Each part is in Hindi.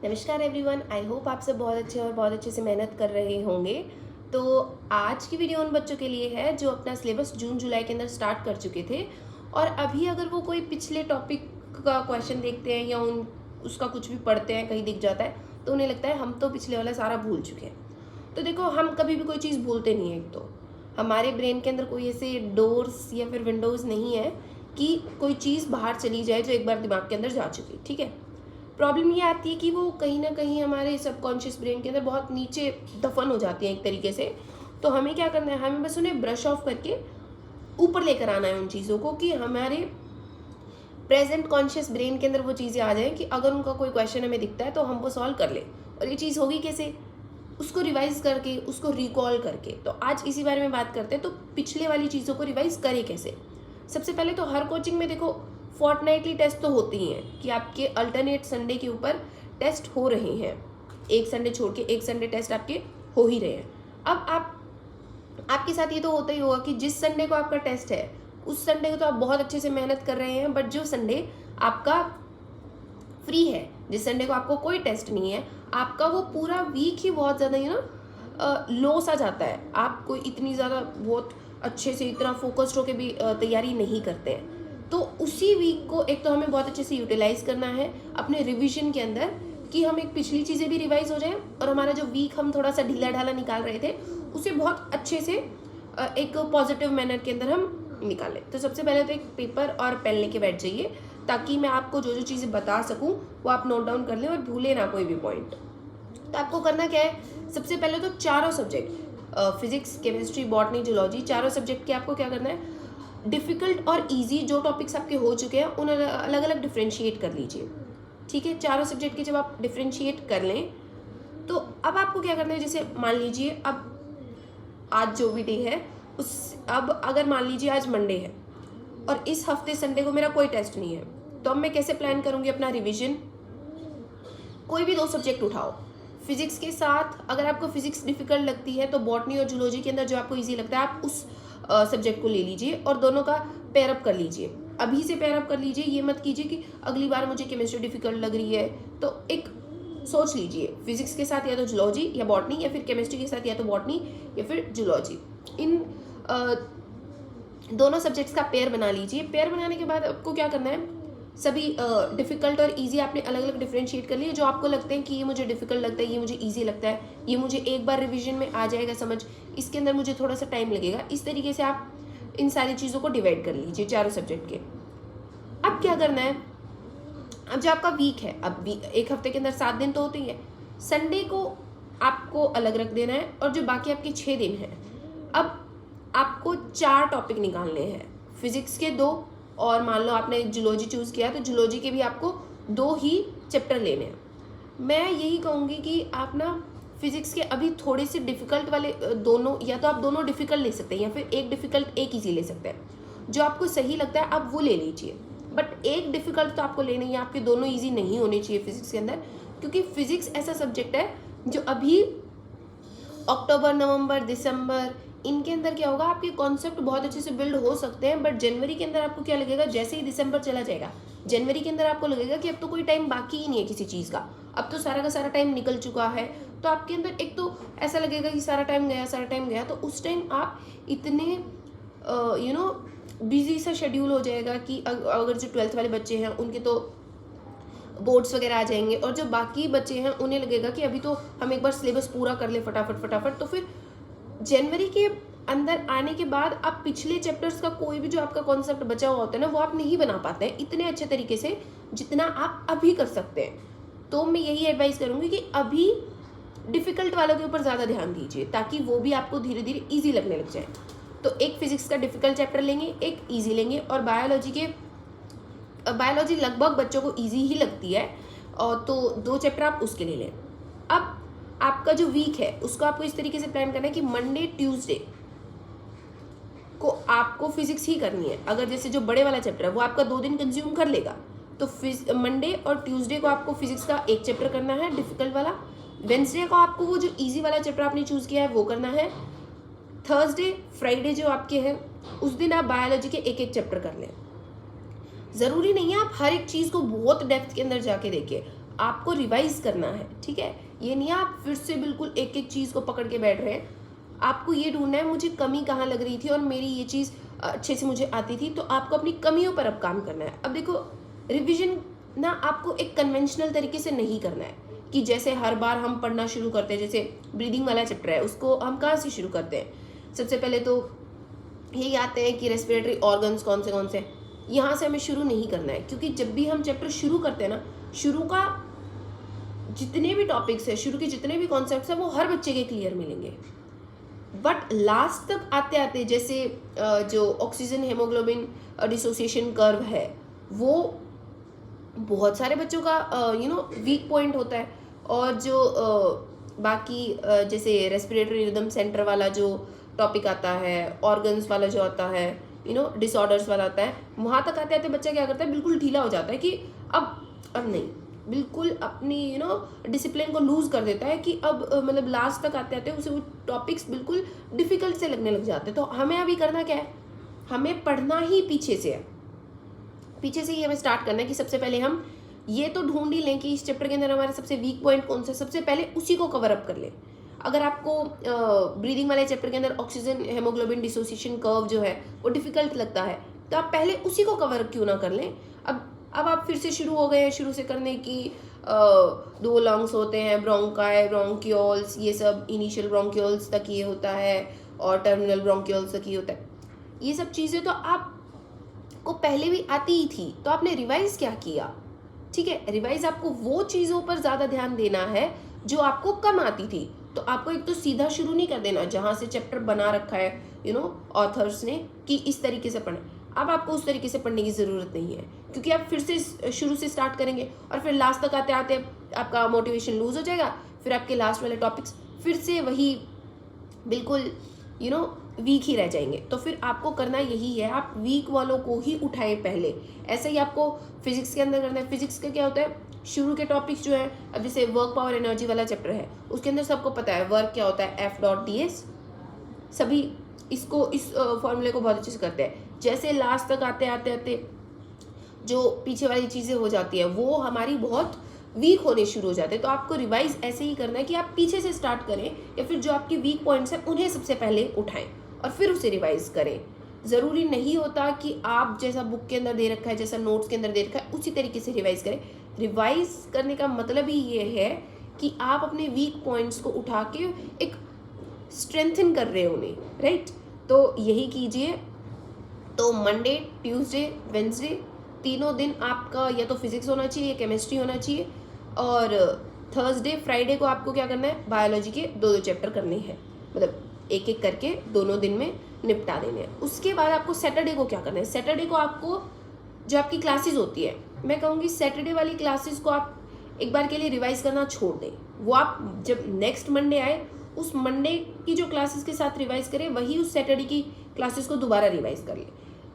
नमस्कार एवरीवन, आई होप आप सब बहुत अच्छे और बहुत अच्छे से मेहनत कर रहे होंगे। तो आज की वीडियो उन बच्चों के लिए है जो अपना सिलेबस जून जुलाई के अंदर स्टार्ट कर चुके थे और अभी अगर वो कोई पिछले टॉपिक का क्वेश्चन देखते हैं या उन उसका कुछ भी पढ़ते हैं, कहीं दिख जाता है तो उन्हें लगता है हम तो पिछले वाला सारा भूल चुके हैं। तो देखो, हम कभी भी कोई चीज़ भूलते नहीं है। एक तो हमारे ब्रेन के अंदर कोई ऐसे डोर्स या फिर विंडोज़ नहीं है कि कोई चीज़ बाहर चली जाए जो एक बार दिमाग के अंदर जा चुकी, ठीक है। प्रॉब्लम ये आती है कि वो कहीं ना कहीं हमारे सबकॉन्शियस ब्रेन के अंदर बहुत नीचे दफन हो जाती हैं एक तरीके से। तो हमें क्या करना है, हमें बस उन्हें ब्रश ऑफ करके ऊपर लेकर आना है उन चीज़ों को कि हमारे प्रेजेंट कॉन्शियस ब्रेन के अंदर वो चीज़ें आ जाएं कि अगर उनका कोई क्वेश्चन हमें दिखता है तो हम वो सॉल्व कर लें। और ये चीज़ होगी कैसे, उसको रिवाइज करके, उसको रिकॉल करके। तो आज इसी बारे में बात करते हैं। तो पिछले वाली चीज़ों को रिवाइज करें कैसे। सबसे पहले तो हर कोचिंग में देखो फोर्टनाइटली टेस्ट तो होते ही हैं कि आपके अल्टरनेट संडे के ऊपर टेस्ट हो रहे हैं। एक संडे छोड़ के एक संडे टेस्ट आपके हो ही रहे हैं। अब आपके साथ ये तो होता ही होगा कि जिस संडे को आपका टेस्ट है उस संडे को तो आप बहुत अच्छे से मेहनत कर रहे हैं, बट जो संडे आपका फ्री है, जिस संडे को आपको कोई टेस्ट नहीं है, आपका वो पूरा वीक ही बहुत ज़्यादा लो सा जाता है। आप कोई इतनी ज़्यादा बहुत अच्छे से इतना फोकस्ड होकर भी तैयारी नहीं करते हैं। तो उसी वीक को एक तो हमें बहुत अच्छे से यूटिलाइज करना है अपने रिवीजन के अंदर कि हम एक पिछली चीज़ें भी रिवाइज हो जाएं और हमारा जो वीक हम थोड़ा सा ढीला ढाला निकाल रहे थे उसे बहुत अच्छे से एक पॉजिटिव मैनर के अंदर हम निकालें। तो सबसे पहले तो एक पेपर और पेन लेके बैठ जाइए ताकि मैं आपको जो जो चीज़ें बता सकूं वो आप नोट डाउन कर लें और भूले ना कोई भी पॉइंट। तो आपको करना क्या है, सबसे पहले तो चारों subject physics, chemistry, botany, zoology, चारों सब्जेक्ट के आपको क्या करना है, डिफ़िकल्ट और इजी जो टॉपिक्स आपके हो चुके हैं उन अलग अलग डिफ्रेंशिएट कर लीजिए। ठीक है, चारों सब्जेक्ट के जब आप डिफ्रेंशिएट कर लें तो अब आपको क्या करना है, जैसे मान लीजिए अब आज जो भी डे है अब अगर मान लीजिए आज मंडे है और इस हफ्ते संडे को मेरा कोई टेस्ट नहीं है, तो अब मैं कैसे प्लान करूंगी अपना रिवीजन। कोई भी दो सब्जेक्ट उठाओ। फिजिक्स के साथ अगर आपको फिजिक्स डिफिकल्ट लगती है तो बॉटनी और जूलॉजी के अंदर जो आपको इजी लगता है आप उस सब्जेक्ट को ले लीजिए और दोनों का पेयरअप कर लीजिए। अभी से पेयरअप कर लीजिए, ये मत कीजिए कि अगली बार मुझे केमिस्ट्री डिफिकल्ट लग रही है तो एक सोच लीजिए फिजिक्स के साथ या तो जूलॉजी या बॉटनी, या फिर केमिस्ट्री के साथ या तो बॉटनी या फिर जूलॉजी। इन दोनों सब्जेक्ट्स का पेयर बना लीजिए। पेयर बनाने के बाद आपको क्या करना है, सभी डिफ़िकल्ट और इजी आपने अलग अलग डिफ्रेंशिएट कर लिए। जो आपको लगते हैं कि ये मुझे डिफ़िकल्ट लगता है, ये मुझे इजी लगता है, ये मुझे एक बार रिवीजन में आ जाएगा समझ, इसके अंदर मुझे थोड़ा सा टाइम लगेगा, इस तरीके से आप इन सारी चीज़ों को डिवाइड कर लीजिए चारों सब्जेक्ट के। अब क्या करना है, अब जो आपका वीक है, अब एक हफ्ते के अंदर 7 दिन तो होते ही है, संडे को आपको अलग रख देना है और जो बाकी आपके 6 दिन हैं अब आपको 4 टॉपिक निकालने हैं। फिजिक्स के 2 और मान लो आपने जूलॉजी चूज़ किया तो जूलॉजी के भी आपको 2 ही चैप्टर लेने हैं। मैं यही कहूँगी कि आप ना फिजिक्स के अभी थोड़े से डिफ़िकल्ट वाले दोनों, या तो आप दोनों डिफ़िकल्ट ले सकते हैं या फिर एक डिफ़िकल्ट एक ईजी ले सकते हैं। जो आपको सही लगता है आप वो ले लीजिए, बट एक डिफ़िकल्ट तो आपको लेना ही है। आपके दोनों ईजी नहीं होने चाहिए फिजिक्स के अंदर, क्योंकि फिजिक्स ऐसा सब्जेक्ट है जो अभी अक्टूबर, नवंबर, दिसंबर इनके अंदर क्या होगा, आपके कॉन्सेप्ट बहुत अच्छे से बिल्ड हो सकते हैं, बट जनवरी के अंदर आपको क्या लगेगा, जैसे ही दिसंबर चला जाएगा जनवरी के अंदर आपको लगेगा कि अब तो कोई टाइम बाकी ही नहीं है किसी चीज़ का, अब तो सारा का सारा टाइम निकल चुका है। तो आपके अंदर एक तो ऐसा लगेगा कि सारा टाइम गया, सारा टाइम गया। तो उस टाइम आप इतने बिजी सा शेड्यूल हो जाएगा कि अगर जो 12th वाले बच्चे हैं उनके तो बोर्ड्स वगैरह आ जाएंगे और जो बाकी बच्चे हैं उन्हें लगेगा कि अभी तो हम एक बार सिलेबस पूरा कर ले फटाफट फटाफट। तो फिर जनवरी के अंदर आने के बाद आप पिछले चैप्टर्स का कोई भी जो आपका कॉन्सेप्ट बचा हुआ होता है ना वो आप नहीं बना पाते हैं इतने अच्छे तरीके से जितना आप अभी कर सकते हैं। तो मैं यही एडवाइस करूँगी कि अभी डिफ़िकल्ट वालों के ऊपर ज़्यादा ध्यान दीजिए ताकि वो भी आपको धीरे धीरे ईजी लगने लग जाए। तो एक फिजिक्स का डिफ़िकल्ट चैप्टर लेंगे, एक ईजी लेंगे, और बायोलॉजी लगभग बच्चों को ईजी ही लगती है और तो 2 चैप्टर आप उसके ले लें। अब आपका जो वीक है उसको आपको इस तरीके से प्लान करना है कि मंडे ट्यूसडे को आपको फिजिक्स ही करनी है। अगर जैसे जो बड़े वाला चैप्टर है वो आपका 2 दिन कंज्यूम कर लेगा तो मंडे और ट्यूसडे को आपको फिजिक्स का एक चैप्टर करना है डिफिकल्ट वाला। वेंसडे को आपको वो जो इजी वाला चैप्टर आपने चूज़ किया है वो करना है। थर्सडे फ्राइडे जो आपके हैं उस दिन आप बायोलॉजी के एक एक चैप्टर कर लें। ज़रूरी नहीं है आप हर एक चीज़ को बहुत डेप्थ के अंदर जाके देखिए, आपको रिवाइज करना है, ठीक है। ये नहीं आप फिर से बिल्कुल एक एक चीज़ को पकड़ के बैठ रहे हैं। आपको ये ढूंढना है मुझे कमी कहाँ लग रही थी और मेरी ये चीज़ अच्छे से मुझे आती थी, तो आपको अपनी कमियों पर अब काम करना है। अब देखो, रिविजन ना आपको एक कन्वेंशनल तरीके से नहीं करना है कि जैसे हर बार हम पढ़ना शुरू करते हैं, जैसे ब्रीदिंग वाला चैप्टर है उसको हम कहाँ से शुरू करते हैं, सबसे पहले तो यही आते हैं कि रेस्पिरेटरी ऑर्गन्स कौन से यहाँ से हमें शुरू नहीं करना है, क्योंकि जब भी हम चैप्टर शुरू करते हैं ना, शुरू का जितने भी टॉपिक्स है, शुरू के जितने भी कॉन्सेप्ट्स हैं वो हर बच्चे के क्लियर मिलेंगे, बट लास्ट तक आते आते जैसे जो ऑक्सीजन हेमोग्लोबिन डिसोसिएशन कर्व है वो बहुत सारे बच्चों का वीक पॉइंट होता है, और जो बाकी जैसे रेस्पिरेटरी रिदम सेंटर वाला जो टॉपिक आता है, ऑर्गन्स वाला जो आता है, डिसऑर्डर्स वाला आता है, वहाँ तक आते आते बच्चा क्या करता है, बिल्कुल ढीला हो जाता है कि अब नहीं, बिल्कुल अपनी डिसिप्लिन को लूज कर देता है कि अब मतलब लास्ट तक आते आते उसे वो टॉपिक्स बिल्कुल डिफिकल्ट से लगने लग जाते हैं। तो हमें अभी करना क्या है, हमें पढ़ना ही पीछे से है, पीछे से ही हमें स्टार्ट करना है कि सबसे पहले हम ये तो ढूंढ ही लें कि इस चैप्टर के अंदर हमारा सबसे वीक पॉइंट कौन सा, सबसे पहले उसी को कवर अप कर लें। अगर आपको ब्रीदिंग वाले चैप्टर के अंदर ऑक्सीजन हेमोग्लोबिन डिसोसिएशन कर्व जो है वो डिफिकल्ट लगता है, तो आप पहले उसी को कवर क्यों ना कर लें। अब आप फिर से शुरू हो गए हैं, शुरू से करने की 2 लंग्स होते हैं, ब्रोंकाई, ब्रोंक्यूल्स, ये सब इनिशियल ब्रोंक्यूल्स तक ये होता है और टर्मिनल ब्रोंक्यूल्स तक ये होता है। ये सब चीज़ें तो आपको पहले भी आती ही थी, तो आपने रिवाइज क्या किया, ठीक है। रिवाइज आपको वो चीज़ों पर ज़्यादा ध्यान देना है जो आपको कम आती थी। तो आपको एक तो सीधा शुरू नहीं कर देना जहाँ से चैप्टर बना रखा है ऑथर्स ने कि इस तरीके से पढ़ना, अब आपको उस तरीके से पढ़ने की ज़रूरत नहीं है, क्योंकि आप फिर से शुरू से स्टार्ट करेंगे और फिर लास्ट तक आते आते आपका मोटिवेशन लूज हो जाएगा, फिर आपके लास्ट वाले टॉपिक्स फिर से वही बिल्कुल वीक ही रह जाएंगे। तो फिर आपको करना यही है, आप वीक वालों को ही उठाएं पहले। ऐसे ही आपको फिजिक्स के अंदर करना है। फिजिक्स का क्या होता है, शुरू के टॉपिक्स जो है, अब जैसे वर्क पावर एनर्जी वाला चैप्टर है उसके अंदर सबको पता है वर्क क्या होता है, F.ds, सभी इस फॉर्मूले को बहुत अच्छे से करते हैं। जैसे लास्ट तक आते आते जो पीछे वाली चीज़ें हो जाती है वो हमारी बहुत वीक होने शुरू हो जाते हैं। तो आपको रिवाइज ऐसे ही करना है कि आप पीछे से स्टार्ट करें, या फिर जो आपके वीक पॉइंट्स हैं उन्हें सबसे पहले उठाएं और फिर उसे रिवाइज करें। ज़रूरी नहीं होता कि आप जैसा बुक के अंदर दे रखा है, जैसा नोट्स के अंदर दे रखा है उसी तरीके से रिवाइज करें। रिवाइज करने का मतलब ही ये है कि आप अपने वीक पॉइंट्स को उठा के एक स्ट्रेंथन कर रहे हो उन्हें, राइट। तो यही कीजिए। तो मंडे, ट्यूसडे, वेंसडे तीनों दिन आपका या तो फिजिक्स होना चाहिए या केमिस्ट्री होना चाहिए, और थर्सडे फ्राइडे को आपको क्या करना है, बायोलॉजी के 2 चैप्टर करने हैं, मतलब एक एक करके दोनों दिन में निपटा देने हैं। उसके बाद आपको सैटरडे को क्या करना है, सैटरडे को आपको जो आपकी क्लासेस होती है, मैं कहूँगी सैटरडे वाली क्लासेस को आप एक बार के लिए रिवाइज करना छोड़ दें। वो आप जब नेक्स्ट मंडे आए उस मंडे की जो क्लासेस के साथ रिवाइज करें, वही उस सैटरडे की क्लासेस को दोबारा रिवाइज कर ले।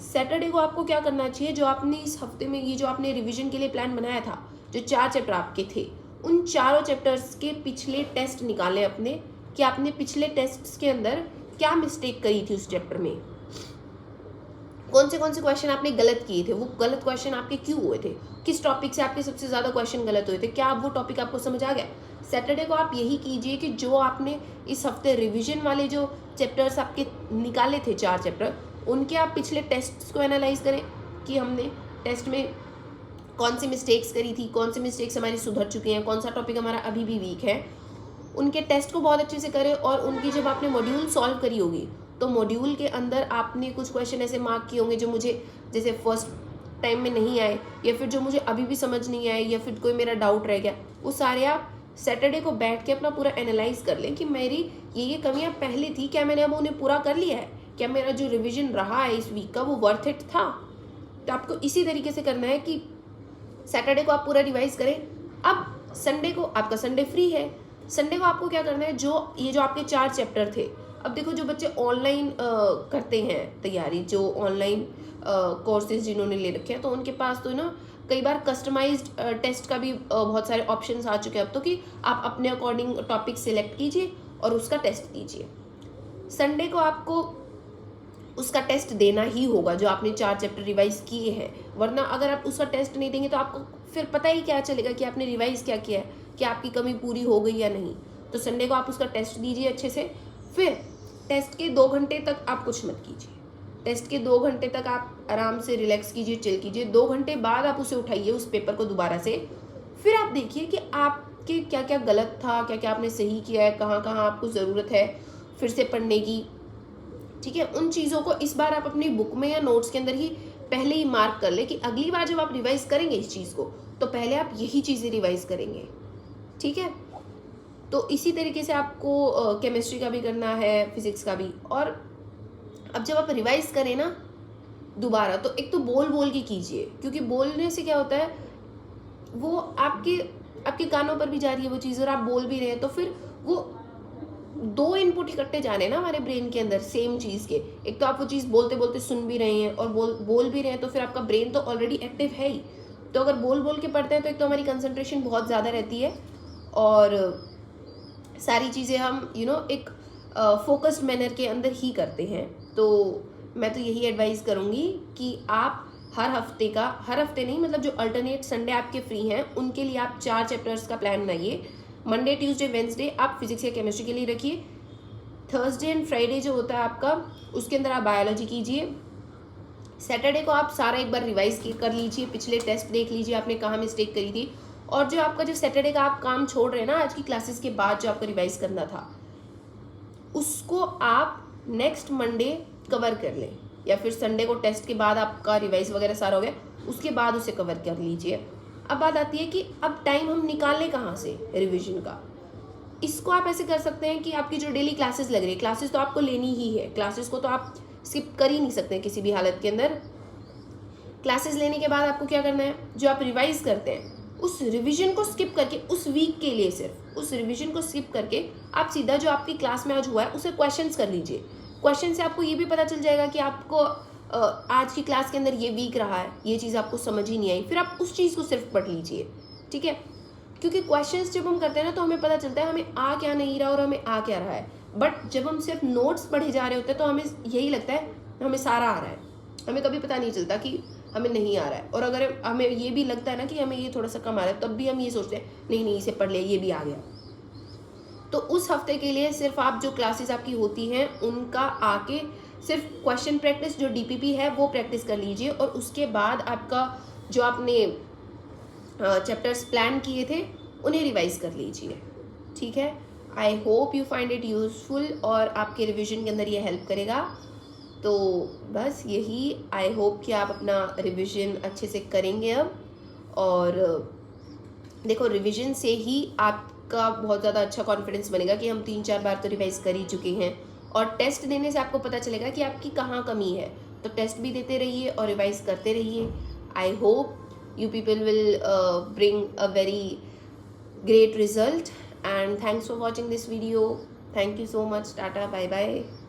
सैटरडे को आपको क्या करना चाहिए, जो आपने इस हफ्ते में ये जो आपने रिवीजन के लिए प्लान बनाया था, जो 4 चैप्टर आपके थे, उन चारों चैप्टर्स के पिछले टेस्ट निकालें अपने, कि आपने पिछले टेस्ट्स के अंदर क्या मिस्टेक करी थी उस चैप्टर में, कौन से क्वेश्चन आपने गलत किए थे, वो गलत क्वेश्चन आपके क्यों हुए थे, किस टॉपिक से आपके सबसे ज़्यादा क्वेश्चन गलत हुए थे, क्या वो टॉपिक आपको समझ आ गया। सैटरडे को आप यही कीजिए कि जो आपने इस हफ्ते रिवीजन वाले जो चैप्टर्स आपके निकाले थे 4 चैप्टर, उनके आप पिछले टेस्ट्स को एनालाइज करें कि हमने टेस्ट में कौन सी मिस्टेक्स करी थी, कौन सी मिस्टेक्स हमारी सुधर चुकी हैं, कौन सा टॉपिक हमारा अभी भी वीक है, उनके टेस्ट को बहुत अच्छे से करें। और उनकी जब आपने मॉड्यूल सॉल्व करी होगी तो मॉड्यूल के अंदर आपने कुछ क्वेश्चन ऐसे मार्क किए होंगे जो मुझे जैसे फर्स्ट टाइम में नहीं आए, या फिर जो मुझे अभी भी समझ नहीं आए, या फिर कोई मेरा डाउट रह गया, वो सारे आप सैटरडे को बैठ के अपना पूरा एनालाइज कर लें कि मेरी ये कमियां पहले थी, क्या मैंने अब उन्हें पूरा कर लिया है, क्या मेरा जो रिवीजन रहा है इस वीक का वो वर्थ इट था। तो आपको इसी तरीके से करना है कि सैटरडे को आप पूरा रिवाइज करें। अब संडे को आपका संडे फ्री है, संडे को आपको क्या करना है, जो ये जो आपके 4 चैप्टर थे, अब देखो जो बच्चे ऑनलाइन करते हैं तैयारी, जो ऑनलाइन कोर्सेज जिन्होंने ले रखे हैं, तो उनके पास तो ना कई बार कस्टमाइज्ड टेस्ट का भी बहुत सारे ऑप्शंस आ चुके हैं अब तो, कि आप अपने अकॉर्डिंग टॉपिक सिलेक्ट कीजिए और उसका टेस्ट दीजिए। संडे को आपको उसका टेस्ट देना ही होगा जो आपने 4 चैप्टर रिवाइज किए हैं, वरना अगर आप उसका टेस्ट नहीं देंगे तो आपको फिर पता ही क्या चलेगा कि आपने रिवाइज क्या किया है, कि आपकी कमी पूरी हो गई या नहीं। तो संडे को आप उसका टेस्ट दीजिए अच्छे से। फिर टेस्ट के 2 घंटे तक आप कुछ मत कीजिए। टेस्ट के 2 घंटे तक आप आराम से रिलैक्स कीजिए, चिल कीजिए। 2 घंटे बाद आप उसे उठाइए, उस पेपर को दोबारा से। फिर आप देखिए कि आपके क्या क्या गलत था, क्या क्या आपने सही किया है, कहाँ कहाँ आपको ज़रूरत है फिर से पढ़ने की। ठीक है, उन चीज़ों को इस बार आप अपनी बुक में या नोट्स के अंदर ही पहले ही मार्क कर ले कि अगली बार जब आप रिवाइज करेंगे इस चीज़ को, तो पहले आप यही चीज़ें रिवाइज करेंगे। ठीक है, तो इसी तरीके से आपको केमिस्ट्री का भी करना है, फिजिक्स का भी। और अब जब आप रिवाइज करें ना दोबारा, तो एक तो बोल बोल के कीजिए, क्योंकि बोलने से क्या होता है, वो आपके कानों पर भी जा रही है वो चीज़, और आप बोल भी रहे हैं, तो फिर वो 2 इनपुट इकट्ठे जा रहे हैं ना हमारे ब्रेन के अंदर सेम चीज़ के। एक तो आप वो चीज़ बोलते बोलते सुन भी रहे हैं और बोल भी रहे हैं, तो फिर आपका ब्रेन तो ऑलरेडी एक्टिव है ही। तो अगर बोल बोल के पढ़ते हैं तो एक तो हमारी कंसंट्रेशन बहुत ज़्यादा रहती है, और सारी चीज़ें हम एक फोकस्ड मैनर के अंदर ही करते हैं। तो मैं तो यही एडवाइस करूँगी कि आप हर हफ्ते नहीं, मतलब जो अल्टरनेट संडे आपके फ्री हैं उनके लिए आप 4 चैप्टर्स का प्लान बनाइए। मंडे, ट्यूसडे, वेंसडे आप फिजिक्स या केमिस्ट्री के लिए रखिए। थर्सडे एंड फ्राइडे जो होता है आपका, उसके अंदर आप बायोलॉजी कीजिए। सैटरडे को आप सारा एक बार रिवाइज कर लीजिए, पिछले टेस्ट देख लीजिए आपने कहाँ मिस्टेक करी थी। और जो आपका जो सैटरडे का आप काम छोड़ रहे हैं ना आज की क्लासेस के बाद, जो आपको रिवाइज करना था, उसको आप नेक्स्ट मंडे कवर कर लें, या फिर संडे को टेस्ट के बाद आपका रिवाइज वगैरह सारा हो गया, उसके बाद उसे कवर कर लीजिए। अब बात आती है कि अब टाइम हम निकालें कहाँ से रिवीजन का। इसको आप ऐसे कर सकते हैं कि आपकी जो डेली क्लासेस लग रही है, क्लासेस तो आपको लेनी ही है, क्लासेस को तो आप स्किप कर ही नहीं सकते हैं किसी भी हालत के अंदर। क्लासेस लेने के बाद आपको क्या करना है, जो आप रिवाइज करते हैं उस रिवीजन को स्किप करके, उस वीक के लिए सिर्फ उस रिवीजन को स्किप करके आप सीधा जो आपकी क्लास में आज हुआ है उसे क्वेश्चंस कर लीजिए। क्वेश्चन से आपको ये भी पता चल जाएगा कि आपको आज की क्लास के अंदर ये वीक रहा है, ये चीज़ आपको समझ ही नहीं आई, फिर आप उस चीज़ को सिर्फ पढ़ लीजिए। ठीक है, क्योंकि क्वेश्चंस जब हम करते हैं ना तो हमें पता चलता है हमें आ क्या नहीं रहा और हमें आ क्या रहा है। बट जब हम सिर्फ नोट्स पढ़े जा रहे होते हैं तो हमें यही लगता है हमें सारा आ रहा है, हमें कभी पता नहीं चलता कि हमें नहीं आ रहा है। और अगर हमें ये भी लगता है ना कि हमें ये थोड़ा सा कम आ रहा है, तब भी हम ये सोचते हैं नहीं नहीं इसे पढ़ ले, ये भी आ गया। तो उस हफ्ते के लिए सिर्फ आप जो क्लासेस आपकी होती हैं उनका आके सिर्फ क्वेश्चन प्रैक्टिस, जो डीपीपी है वो प्रैक्टिस कर लीजिए, और उसके बाद आपका जो आपने चैप्टर्स प्लान किए थे उन्हें रिवाइज कर लीजिए। ठीक है, I hope you find it useful और आपके रिवीजन के अंदर ये हेल्प करेगा। तो बस यही, आई होप कि आप अपना रिवीजन अच्छे से करेंगे अब। और देखो, रिवीजन से ही आपका बहुत ज़्यादा अच्छा कॉन्फिडेंस बनेगा कि हम 3-4 बार तो रिवाइज कर ही चुके हैं, और टेस्ट देने से आपको पता चलेगा कि आपकी कहाँ कमी है। तो टेस्ट भी देते रहिए और रिवाइज करते रहिए। I hope you people will bring a very great result, and thanks for watching this video. Thank you so much. Tata, bye bye.